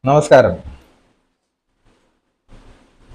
നമസ്കാരം.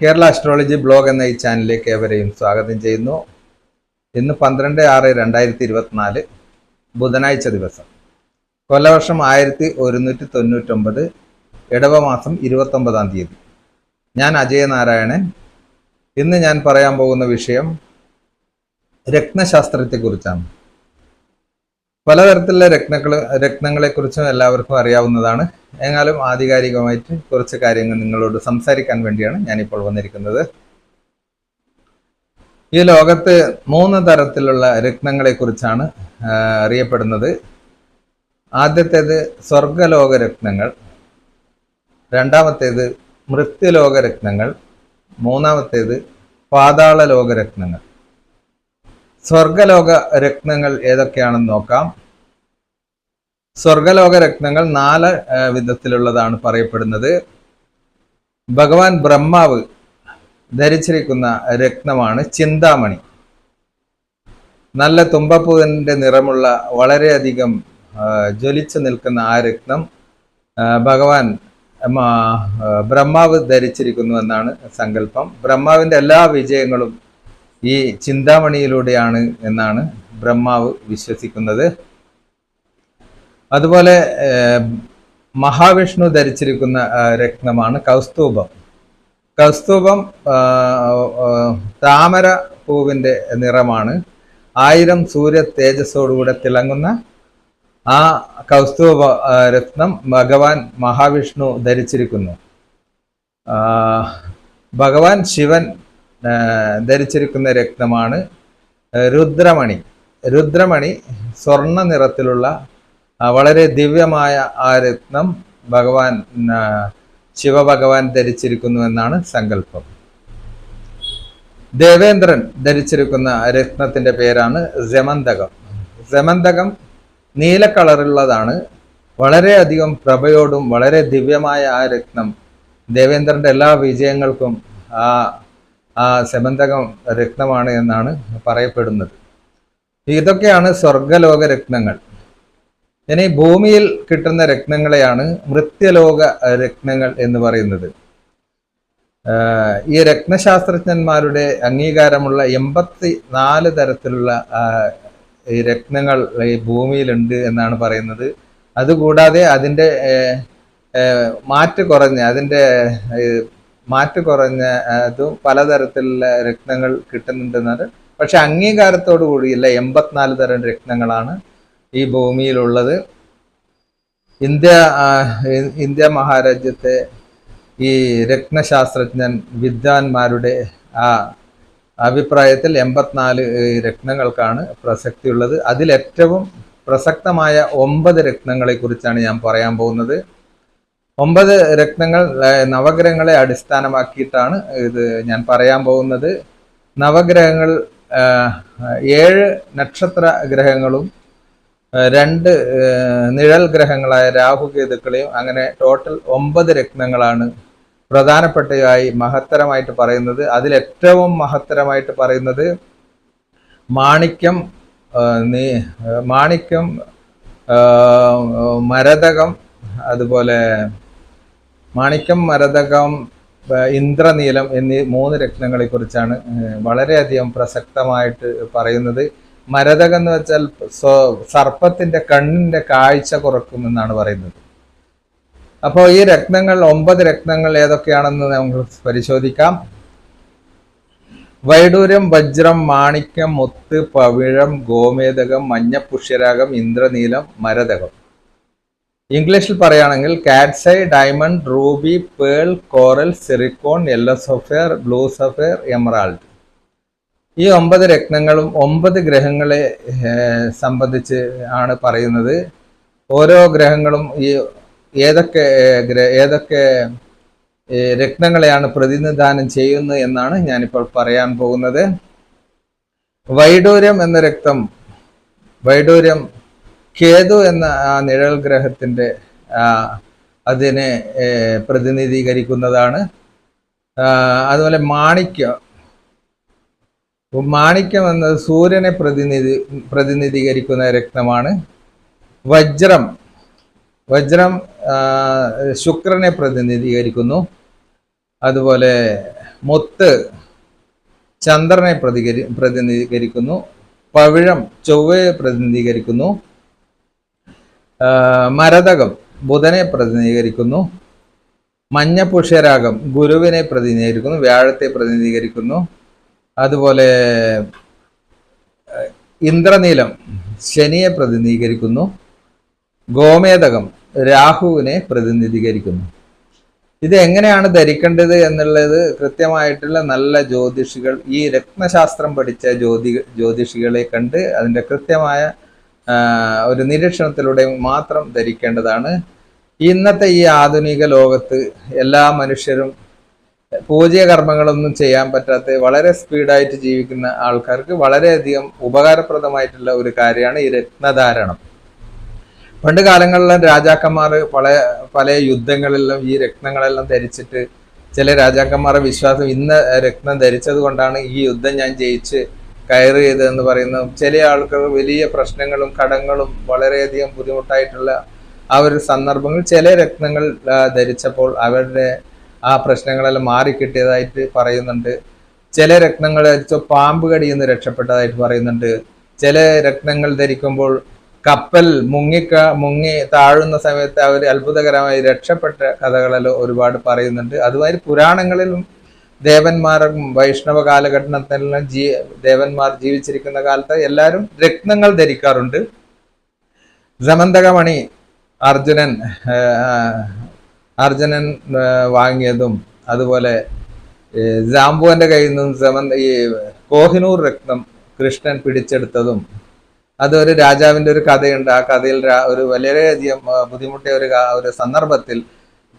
Kerala astrology blog എന്ന ഈ ചാനലിലേക്ക് ഏവരെയും സ്വാഗതം ചെയ്യുന്നു. ഇന്ന് 12/6/2024 ബുധനാഴ്ച ദിവസം, കൊല്ലവർഷം 1199, ഇടവമാസം 29-ാം തീയതി. ഞാൻ അജയനാരായണൻ. ഇന്ന് ഞാൻ പറയാൻ പോകുന്ന വിഷയം രത്നശാസ്ത്രത്തെക്കുറിച്ചാണ്. പലതരത്തിലുള്ള രത്നങ്ങളെക്കുറിച്ചും എല്ലാവർക്കും അറിയാവുന്നതാണ്. എന്നാലും ആധികാരികമായിട്ട് കുറച്ച് കാര്യങ്ങൾ നിങ്ങളോട് സംസാരിക്കാൻ വേണ്ടിയാണ് ഞാനിപ്പോൾ വന്നിരിക്കുന്നത്. ഈ ലോകത്ത് 3 തരത്തിലുള്ള രത്നങ്ങളെക്കുറിച്ചാണ് അറിയപ്പെടുന്നത്. ആദ്യത്തേത് സ്വർഗലോക രത്നങ്ങൾ, രണ്ടാമത്തേത് മൃത്യുലോക രത്നങ്ങൾ, മൂന്നാമത്തേത് പാതാള ലോക രത്നങ്ങൾ. സ്വർഗലോക രത്നങ്ങൾ ഏതൊക്കെയാണെന്ന് നോക്കാം. സ്വർഗലോക രത്നങ്ങൾ 4 വിധത്തിലുള്ളതാണ് പറയപ്പെടുന്നത്. ഭഗവാൻ ബ്രഹ്മാവ് ധരിച്ചിരിക്കുന്ന രത്നമാണ് ചിന്താമണി. നല്ല തുമ്പപ്പൂവിൻ്റെ നിറമുള്ള വളരെയധികം ജ്വലിച്ചു നിൽക്കുന്ന ആ രത്നം ഭഗവാൻ ബ്രഹ്മാവ് ധരിച്ചിരിക്കുന്നു എന്നാണ് സങ്കല്പം. ബ്രഹ്മാവിൻ്റെ എല്ലാ വിജയങ്ങളും ഈ ചിന്താമണിയിലൂടെയാണ് എന്നാണ് ബ്രഹ്മാവ് വിശ്വസിക്കുന്നത്. അതുപോലെ മഹാവിഷ്ണു ധരിച്ചിരിക്കുന്ന രത്നമാണ് കൗസ്തുഭം. കൗസ്തുഭം താമര പൂവിൻ്റെ നിറമാണ്. 1000 സൂര്യ തേജസ്സോടുകൂടെ തിളങ്ങുന്ന ആ കൗസ്തുഭ രത്നം ഭഗവാൻ മഹാവിഷ്ണു ധരിച്ചിരിക്കുന്നു. ഭഗവാൻ ശിവൻ ധരിച്ചിരിക്കുന്ന രത്നമാണ് രുദ്രമണി. രുദ്രമണി സ്വർണ്ണ നിറത്തിലുള്ള വളരെ ദിവ്യമായ ആ രത്നം ഭഗവാൻ ശിവഭഗവാൻ ധരിച്ചിരിക്കുന്നു എന്നാണ് സങ്കല്പം. ദേവേന്ദ്രൻ ധരിച്ചിരിക്കുന്ന രത്നത്തിന്റെ പേരാണ് ജമന്തകം. ജമന്തകം നീല കളറുള്ളതാണ്. വളരെയധികം പ്രഭയോടും വളരെ ദിവ്യമായ ആ രത്നം ദേവേന്ദ്രന്റെ എല്ലാ വിജയങ്ങൾക്കും ആ സെമന്തകം രത്നമാണ് എന്നാണ് പറയപ്പെടുന്നത്. ഇതൊക്കെയാണ് സ്വർഗലോക രത്നങ്ങൾ. ഇനി ഭൂമിയിൽ കിട്ടുന്ന രത്നങ്ങളെയാണ് മൃത്യലോക രത്നങ്ങൾ എന്ന് പറയുന്നത്. ഈ രത്നശാസ്ത്രജ്ഞന്മാരുടെ അംഗീകാരമുള്ള 84 തരത്തിലുള്ള ഈ രത്നങ്ങൾ ഈ ഭൂമിയിലുണ്ട് എന്നാണ് പറയുന്നത്. അതുകൂടാതെ അതിൻ്റെ മാറ്റ് കുറഞ്ഞ അതും പലതരത്തിലുള്ള രത്നങ്ങൾ കിട്ടുന്നുണ്ടെന്നാണ്. പക്ഷെ അംഗീകാരത്തോടു കൂടിയില്ല. 84 തരം രത്നങ്ങളാണ് ഈ ഭൂമിയിലുള്ളത്. ഇന്ത്യ മഹാരാജ്യത്തെ ഈ രത്നശാസ്ത്രജ്ഞൻ വിദ്വാൻമാരുടെ ആ അഭിപ്രായത്തിൽ 84 രത്നങ്ങൾക്കാണ് പ്രസക്തിയുള്ളത്. അതിലേറ്റവും പ്രസക്തമായ 9 രത്നങ്ങളെ കുറിച്ചാണ് ഞാൻ പറയാൻ പോകുന്നത്. 9 രത്നങ്ങൾ നവഗ്രഹങ്ങളെ അടിസ്ഥാനമാക്കിയിട്ടാണ് ഇത് ഞാൻ പറയാൻ പോകുന്നത്. നവഗ്രഹങ്ങൾ 7 നക്ഷത്ര ഗ്രഹങ്ങളും 2 നിഴൽ ഗ്രഹങ്ങളായ രാഹുകേതുക്കളെയും, അങ്ങനെ ടോട്ടൽ 9 രത്നങ്ങളാണ് പ്രധാനപ്പെട്ടതായി മഹത്തരമായിട്ട് പറയുന്നത്. അതിലേറ്റവും മഹത്തരമായിട്ട് പറയുന്നത് മാണിക്യം, മരതകം, അതുപോലെ മാണിക്യം, മരതകം, ഇന്ദ്രനീലം എന്നീ 3 രത്നങ്ങളെ കുറിച്ചാണ് വളരെയധികം പ്രസക്തമായിട്ട് പറയുന്നത്. മരതകം എന്ന് വെച്ചാൽ സർപ്പത്തിന്റെ കണ്ണിന്റെ കാഴ്ച കുറക്കുമെന്നാണ് പറയുന്നത്. അപ്പോൾ ഈ രത്നങ്ങൾ 9 രത്നങ്ങൾ ഏതൊക്കെയാണെന്ന് നമുക്ക് പരിശോധിക്കാം. വൈഡൂര്യം, വജ്രം, മാണിക്യം, മുത്ത്, പവിഴം, ഗോമേതകം, മഞ്ഞപ്പുഷ്യരാഗം, ഇന്ദ്രനീലം, മരതകം. ഇംഗ്ലീഷിൽ പറയുകയാണെങ്കിൽ cat's eye, diamond, ruby, pearl, coral, zircon, yellow sapphire, blue sapphire, emerald. ഈ 9 രത്നങ്ങളും 9 ഗ്രഹങ്ങളെ സംബന്ധിച്ച് ആണ് പറയുന്നത്. ഓരോ ഗ്രഹങ്ങളും ഈ ഏതൊക്കെ രത്നങ്ങളെയാണ് പ്രതിനിധാനം ചെയ്യുന്നത് എന്നാണ് ഞാനിപ്പോൾ പറയാൻ പോകുന്നത്. വൈഡൂര്യം എന്ന വൈഡൂര്യം കേതു എന്ന ആ നിഴൽ ഗ്രഹത്തിന്റെ അതിനെ പ്രതിനിധീകരിക്കുന്നതാണ്. അതുപോലെ മാണിക്യം എന്നത് സൂര്യനെ പ്രതിനിധീകരിക്കുന്ന രത്നമാണ്. വജ്രം ശുക്രനെ പ്രതിനിധീകരിക്കുന്നു. അതുപോലെ മുത്ത് ചന്ദ്രനെ പ്രതിനിധീകരിക്കുന്നു. പവിഴം ചൊവ്വയെ പ്രതിനിധീകരിക്കുന്നു. മരതകം ബുധനെ പ്രതിനിധീകരിക്കുന്നു. മഞ്ഞ പുഷ്യരാഗം ഗുരുവിനെ പ്രതിനിധീകരിക്കുന്നു, വ്യാഴത്തെ പ്രതിനിധീകരിക്കുന്നു. അതുപോലെ ഇന്ദ്രനീലം ശനിയെ പ്രതിനിധീകരിക്കുന്നു. ഗോമേതകം രാഹുവിനെ പ്രതിനിധീകരിക്കുന്നു. ഇത് എങ്ങനെയാണ് ധരിക്കേണ്ടത് എന്നുള്ളത് കൃത്യമായിട്ടുള്ള നല്ല ജ്യോതിഷികൾ, ഈ രത്നശാസ്ത്രം പഠിച്ച ജ്യോതിഷികളെ കണ്ട് അതിൻ്റെ കൃത്യമായ ഒരു നിരീക്ഷണത്തിലൂടെ മാത്രം ധരിക്കേണ്ടതാണ്. ഇന്നത്തെ ഈ ആധുനിക ലോകത്ത് എല്ലാ മനുഷ്യരും പൂജകർമ്മങ്ങളൊന്നും ചെയ്യാൻ പറ്റാത്ത വളരെ സ്പീഡായിട്ട് ജീവിക്കുന്ന ആൾക്കാർക്ക് വളരെയധികം ഉപകാരപ്രദമായിട്ടുള്ള ഒരു കാര്യമാണ് ഈ രത്നധാരണം. പണ്ട് കാലങ്ങളിലും രാജാക്കന്മാർ പല യുദ്ധങ്ങളിലും ഈ രത്നങ്ങളെല്ലാം ധരിച്ചിട്ട്, ചില രാജാക്കന്മാരുടെ വിശ്വാസം ഇന്ന് രത്നം ധരിച്ചത് കൊണ്ടാണ് ഈ യുദ്ധം ഞാൻ ജയിച്ച് കയറിയതെന്ന് പറയുന്നു. ചില ആൾക്കാർ വലിയ പ്രശ്നങ്ങളും കടങ്ങളും വളരെയധികം ബുദ്ധിമുട്ടായിട്ടുള്ള ആ ഒരു സന്ദർഭങ്ങൾ ചില രത്നങ്ങൾ ധരിച്ചപ്പോൾ അവരുടെ ആ പ്രശ്നങ്ങളെല്ലാം മാറിക്കിട്ടിയതായിട്ട് പറയുന്നുണ്ട്. ചില രത്നങ്ങൾ ധരിച്ച പാമ്പ് കടിയിൽ നിന്ന് രക്ഷപ്പെട്ടതായിട്ട് പറയുന്നുണ്ട്. ചില രത്നങ്ങൾ ധരിക്കുമ്പോൾ കപ്പൽ മുങ്ങി താഴുന്ന സമയത്ത് അവർ അത്ഭുതകരമായി രക്ഷപ്പെട്ട കഥകളെല്ലാം ഒരുപാട് പറയുന്നുണ്ട്. അതുമാതിരി പുരാണങ്ങളിലും ദേവന്മാരും വൈഷ്ണവ കാലഘട്ടത്തിലെല്ലാം ദേവന്മാർ ജീവിച്ചിരിക്കുന്ന കാലത്ത് എല്ലാവരും രത്നങ്ങൾ ധരിക്കാറുണ്ട്. സമന്തകമണി അർജുനൻ വാങ്ങിയതും, അതുപോലെ ജാംബുവന്റെ കയ്യിൽ നിന്നും ഈ കോഹിനൂർ രത്നം കൃഷ്ണൻ പിടിച്ചെടുത്തതും, അതൊരു രാജാവിന്റെ ഒരു കഥയുണ്ട്. ആ കഥയിൽ ഒരു വളരെയധികം ബുദ്ധിമുട്ടിയ ഒരു സന്ദർഭത്തിൽ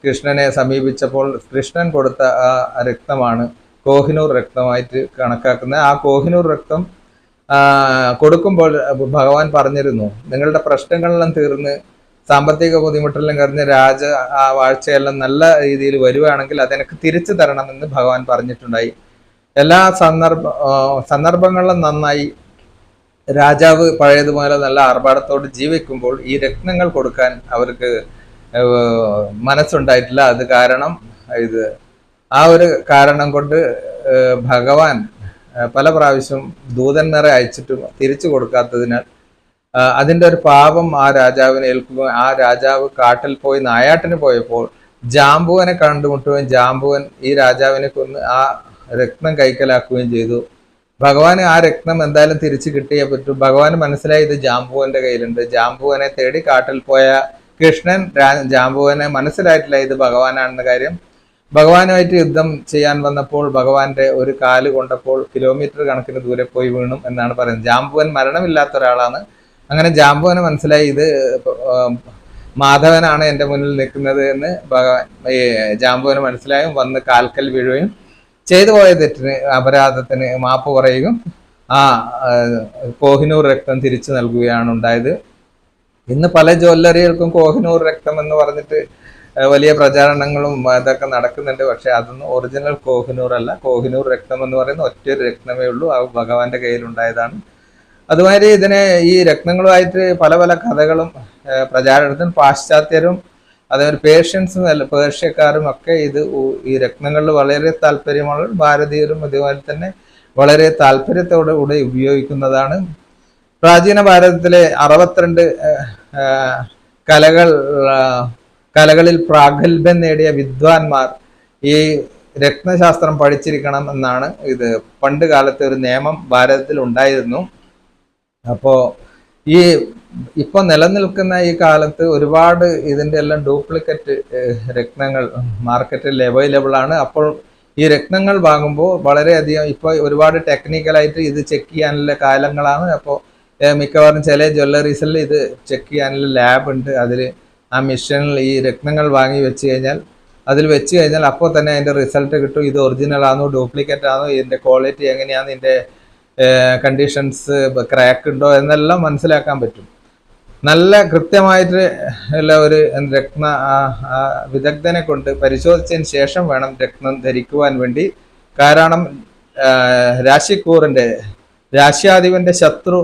കൃഷ്ണനെ സമീപിച്ചപ്പോൾ കൃഷ്ണൻ കൊടുത്ത ആ രക്തമാണ് കോഹിനൂർ രക്തമായിട്ട് കണക്കാക്കുന്നത്. ആ കോഹിനൂർ രക്തം കൊടുക്കുമ്പോൾ ഭഗവാൻ പറഞ്ഞിരുന്നു, നിങ്ങളുടെ പ്രശ്നങ്ങളെല്ലാം തീർന്ന് സാമ്പത്തിക ബുദ്ധിമുട്ടെല്ലാം കഴിഞ്ഞ് ആ വാഴ്ചയെല്ലാം നല്ല രീതിയിൽ വരുവാണെങ്കിൽ അതെനിക്ക് തിരിച്ചു തരണമെന്ന് ഭഗവാൻ പറഞ്ഞിട്ടുണ്ടായി. എല്ലാ സന്ദർഭങ്ങളിലും നന്നായി രാജാവ് പഴയതുപോലെ നല്ല ആർഭാടത്തോട് ജീവിക്കുമ്പോൾ ഈ രത്നങ്ങൾ കൊടുക്കാൻ അവർക്ക് മനസ്സുണ്ടായിട്ടില്ല. അത് കാരണം ആ ഒരു കാരണം കൊണ്ട് ഭഗവാൻ പല പ്രാവശ്യം ദൂതന്മാരെ അയച്ചിട്ടും തിരിച്ചു കൊടുക്കാത്തതിനാൽ അതിൻ്റെ ഒരു പാപം ആ രാജാവിനെ ഏൽക്കുകയും ആ രാജാവ് കാട്ടിൽ പോയി നായാട്ടിന് പോയപ്പോൾ ജാംബുവനെ കണ്ടുമുട്ടുകയും ജാംബുവൻ ഈ രാജാവിനെ കൊന്ന് ആ രത്നം കൈക്കലാക്കുകയും ചെയ്തു. ഭഗവാന് ആ രത്നം എന്തായാലും തിരിച്ചു കിട്ടിയേ പറ്റൂ. ഭഗവാന് മനസ്സിലായി ഇത് ജാംബുവന്റെ കയ്യിലുണ്ട്. ജാംബുവനെ തേടി കാട്ടിൽ പോയ കൃഷ്ണൻ ജാംബുവനെ മനസ്സിലായിട്ടില്ല ഇത് ഭഗവാനാണെന്ന കാര്യം. ഭഗവാനുമായിട്ട് യുദ്ധം ചെയ്യാൻ വന്നപ്പോൾ ഭഗവാന്റെ ഒരു കാല് കൊണ്ടപ്പോൾ കിലോമീറ്റർ കണക്കിന് ദൂരെ പോയി വീണു എന്നാണ് പറയുന്നത്. ജാംബുവൻ മരണമില്ലാത്ത ഒരാളാണ്. അങ്ങനെ ജാംബുവന് മനസ്സിലായി ഇത് മാധവനാണ് എൻ്റെ മുന്നിൽ നിൽക്കുന്നത് എന്ന് ജാംബുവന് മനസ്സിലായും വന്ന് കാൽക്കൽ വീഴുകയും ചെയ്തു പോയ തെറ്റിന് അപരാധത്തിന് മാപ്പ് പറയുകയും ആ കോഹിനൂർ രക്തം തിരിച്ചു നൽകുകയാണ് ഉണ്ടായത്. ഇന്ന് പല ജ്വല്ലറികൾക്കും കോഹിനൂർ രക്തം എന്ന് പറഞ്ഞിട്ട് വലിയ പ്രചാരണങ്ങളും ഇതൊക്കെ നടക്കുന്നുണ്ട്. പക്ഷെ അതൊന്നും ഒറിജിനൽ കോഹിനൂർ അല്ല. കോഹിനൂർ രക്തം എന്ന് പറയുന്ന ഒറ്റൊരു രക്തമേ ഉള്ളൂ. അത് ഭഗവാന്റെ കയ്യിലുണ്ടായതാണ്. അതുമാതിരി ഈ രത്നങ്ങളുമായിട്ട് പല പല കഥകളും പ്രചാരണത്തിന് പാശ്ചാത്യരും അതേപോലെ പേർഷ്യക്കാരും ഒക്കെ ഈ രത്നങ്ങളിൽ വളരെ താല്പര്യമുള്ള ഭാരതീയരും അതുപോലെ തന്നെ വളരെ താല്പര്യത്തോടു കൂടി ഉപയോഗിക്കുന്നതാണ്. പ്രാചീന ഭാരതത്തിലെ 62 കലകളിൽ പ്രാഗൽഭ്യം നേടിയ വിദ്വാൻമാർ ഈ രത്നശാസ്ത്രം പഠിച്ചിരിക്കണം എന്നാണ് പണ്ട് കാലത്തെ ഒരു നിയമം ഭാരതത്തിൽ ഉണ്ടായിരുന്നു. അപ്പോൾ ഇപ്പൊ നിലനിൽക്കുന്ന ഈ കാലത്ത് ഒരുപാട് ഇതിന്റെ എല്ലാം ഡ്യൂപ്ലിക്കേറ്റ് രത്നങ്ങൾ മാർക്കറ്റിൽ അവൈലബിൾ ആണ്. അപ്പോൾ ഈ രത്നങ്ങൾ വാങ്ങുമ്പോൾ വളരെയധികം ഇപ്പോൾ ഒരുപാട് ടെക്നിക്കലായിട്ട് ഇത് ചെക്ക് ചെയ്യാനുള്ള കാലങ്ങളാണ്. അപ്പോൾ മിക്കവാറും ചില ജ്വല്ലറീസിൽ ഇത് ചെക്ക് ചെയ്യാനുള്ള ലാബ് ഉണ്ട്. അതിൽ ആ മിഷനിൽ ഈ രത്നങ്ങൾ വാങ്ങി വെച്ച് കഴിഞ്ഞാൽ അപ്പോൾ തന്നെ അതിന്റെ റിസൾട്ട് കിട്ടും. ഇത് ഒറിജിനൽ ആണോ ഡ്യൂപ്ലിക്കേറ്റ് ആണോ, ഇതിന്റെ ക്വാളിറ്റി എങ്ങനെയാണ്, ഇതിന്റെ കണ്ടീഷൻസ് ക്രാക്ക് ഉണ്ടോ എന്നെല്ലാം മനസ്സിലാക്കാൻ പറ്റും. നല്ല കൃത്യമായിട്ട് ഉള്ള ഒരു രത്ന വിദഗ്ധനെ കൊണ്ട് പരിശോധിച്ചതിന് ശേഷം വേണം രത്നം ധരിക്കുവാൻ വേണ്ടി. കാരണം രാശ്യാധിപന്റെ ശത്രു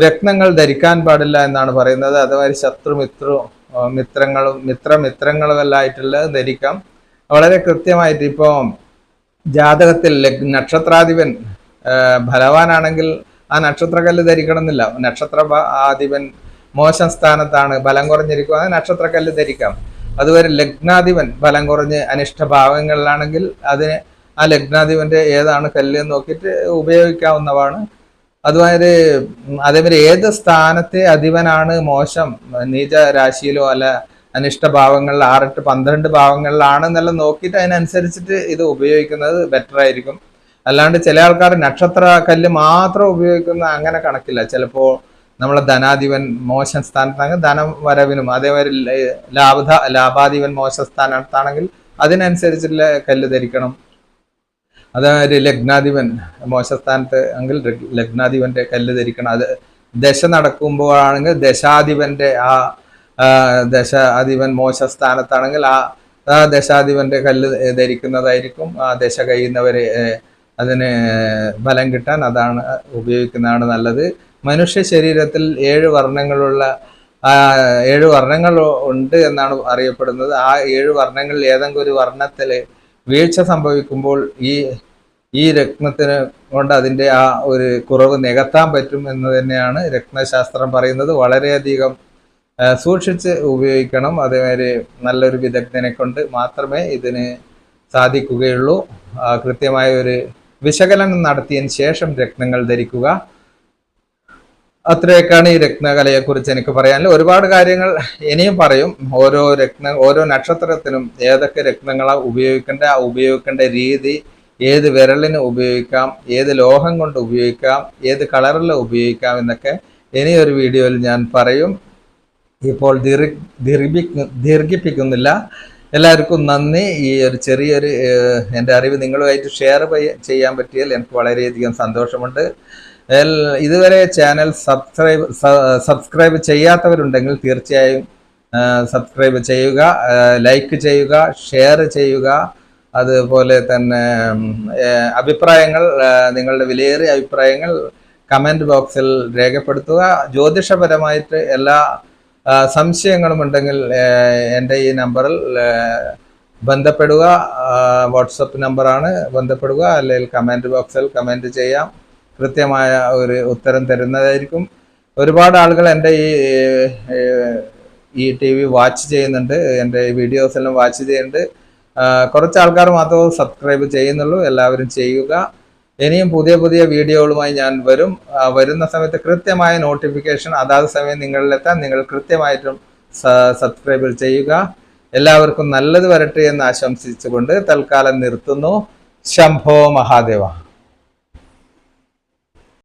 രത്നങ്ങൾ ധരിക്കാൻ പാടില്ല എന്നാണ് പറയുന്നത്. അതുമാതിരി ശത്രു മിത്രു മിത്രങ്ങളും എല്ലാം ആയിട്ടുള്ള ധരിക്കാം. വളരെ കൃത്യമായിട്ട് ഇപ്പോൾ ജാതകത്തിൽ നക്ഷത്രാധിപൻ ബലവാനാണെങ്കിൽ ആ നക്ഷത്രക്കല്ല് ധരിക്കണം എന്നില്ല. ആധിപൻ മോശം സ്ഥാനത്താണ്, ബലം കുറഞ്ഞിരിക്കുകയാണെങ്കിൽ നക്ഷത്രക്കല്ല് ധരിക്കാം. അതുവരെ ലഗ്നാധിപൻ ബലം കുറഞ്ഞ് അനിഷ്ടഭാവങ്ങളിലാണെങ്കിൽ അതിന് ആ ലഗ്നാധിപന്റെ ഏതാണ് കല്ല് എന്ന് നോക്കിയിട്ട് ഉപയോഗിക്കാവുന്നതാണ്. അതേമാതിരി ഏത് സ്ഥാനത്തെ അധിപനാണ് മോശം, നീച രാശിയിലോ അല്ല അനിഷ്ടഭാവങ്ങളിൽ 6, 8, 12 ഭാവങ്ങളിലാണെന്നെല്ലാം നോക്കിയിട്ട് അതിനനുസരിച്ചിട്ട് ഇത് ഉപയോഗിക്കുന്നത് ബെറ്റർ ആയിരിക്കും. അല്ലാണ്ട് ചില ആൾക്കാർ നക്ഷത്ര കല്ല് മാത്രം ഉപയോഗിക്കുന്ന അങ്ങനെ കണക്കില്ല. ചിലപ്പോൾ നമ്മളെ ധനാധിപൻ മോശം സ്ഥാനത്താണെങ്കിൽ ധനം വരവിനും, അതേമാതിരി ലാഭാധിപൻ മോശം സ്ഥാനത്താണെങ്കിൽ അതിനനുസരിച്ചുള്ള കല്ല് ധരിക്കണം. അതേമാതിരി ലഗ്നാധിപൻ മോശസ്ഥാനത്ത് എങ്കിൽ ലഗ്നാധിപന്റെ കല്ല് ധരിക്കണം. അത് ദശ നടക്കുമ്പോഴാണെങ്കിൽ ദശാധിപന്റെ ദശാധിപൻ മോശസ്ഥാനത്താണെങ്കിൽ ആ ദശാധിപന്റെ കല്ല് ധരിക്കുന്നതായിരിക്കും. ആ ദശ കഴിയുന്നവരെ അതിന് ബലം കിട്ടാൻ അതാണ് ഉപയോഗിക്കുന്നതാണ് നല്ലത്. മനുഷ്യ ശരീരത്തിൽ 7 വർണ്ണങ്ങൾ ഉണ്ട് എന്നാണ് അറിയപ്പെടുന്നത്. ആ 7 വർണ്ണങ്ങളിൽ ഏതെങ്കിലും ഒരു വർണ്ണത്തിൽ വീഴ്ച സംഭവിക്കുമ്പോൾ ഈ രത്നത്തിന് കൊണ്ട് അതിൻ്റെ ആ ഒരു കുറവ് നികത്താൻ പറ്റും എന്ന് തന്നെയാണ് രത്നശാസ്ത്രം പറയുന്നത്. വളരെയധികം സൂക്ഷിച്ച് ഉപയോഗിക്കണം. അതേമാതിരി നല്ലൊരു വിദഗ്ധനെ കൊണ്ട് മാത്രമേ ഇതിന് സാധിക്കുകയുള്ളൂ. കൃത്യമായ ഒരു വിശകലനം നടത്തിയതിന് ശേഷം രത്നങ്ങൾ ധരിക്കുക. അത്രയൊക്കെയാണ് ഈ രത്നകലയെക്കുറിച്ച് എനിക്ക് പറയാനുള്ളത്. ഒരുപാട് കാര്യങ്ങൾ ഇനിയും പറയും. ഓരോ നക്ഷത്രത്തിനും ഏതൊക്കെ രത്നങ്ങളാണ് ഉപയോഗിക്കേണ്ട രീതി, ഏത് വിരലിന് ഉപയോഗിക്കാം, ഏത് ലോഹം കൊണ്ട് ഉപയോഗിക്കാം, ഏത് കളറിൽ ഉപയോഗിക്കാം എന്നൊക്കെ ഇനിയൊരു വീഡിയോയിൽ ഞാൻ പറയും. ഇപ്പോൾ ദീർഘിപ്പിക്കുന്നില്ല. എല്ലാവർക്കും നന്ദി. ഈ ഒരു ചെറിയൊരു എൻ്റെ അറിവ് നിങ്ങളുമായിട്ട് ഷെയർ ചെയ്യാൻ പറ്റിയാൽ എനിക്ക് വളരെയധികം സന്തോഷമുണ്ട്. ഇതുവരെ ചാനൽ സബ്സ്ക്രൈബ് ചെയ്യാത്തവരുണ്ടെങ്കിൽ തീർച്ചയായും സബ്സ്ക്രൈബ് ചെയ്യുക, ലൈക്ക് ചെയ്യുക, ഷെയർ ചെയ്യുക. അതുപോലെ തന്നെ അഭിപ്രായങ്ങൾ, നിങ്ങളുടെ വിലയേറിയ അഭിപ്രായങ്ങൾ കമൻറ്റ് ബോക്സിൽ രേഖപ്പെടുത്തുക. ജ്യോതിഷപരമായിട്ട് എല്ലാ സംശയങ്ങളും ഉണ്ടെങ്കിൽ എൻ്റെ ഈ നമ്പറിൽ ബന്ധപ്പെടുക. വാട്സപ്പ് നമ്പറാണ്, ബന്ധപ്പെടുക. അല്ലെങ്കിൽ കമൻറ്റ് ബോക്സിൽ കമൻറ്റ് ചെയ്യാം. കൃത്യമായ ഒരു ഉത്തരം തരുന്നതായിരിക്കും. ഒരുപാട് ആളുകൾ എൻ്റെ ഈ TV വാച്ച് ചെയ്യുന്നുണ്ട്, എൻ്റെ വീഡിയോസെല്ലാം വാച്ച് ചെയ്യുന്നുണ്ട്. കുറച്ച് ആൾക്കാർ മാത്രമേ സബ്സ്ക്രൈബ് ചെയ്യുന്നുള്ളൂ. എല്ലാവരും ചെയ്യുക. ഇനിയും പുതിയ വീഡിയോകളുമായി ഞാൻ വരുന്ന സമയത്ത് കൃത്യമായ നോട്ടിഫിക്കേഷൻ അതാത് സമയം നിങ്ങളിലെത്താൻ നിങ്ങൾ കൃത്യമായിട്ടും സബ്സ്ക്രൈബ് ചെയ്യുക. എല്ലാവർക്കും നല്ലത് വരട്ടെ എന്ന് ആശംസിച്ചുകൊണ്ട് തൽക്കാലം നിർത്തുന്നു. ശംഭോ മഹാദേവ.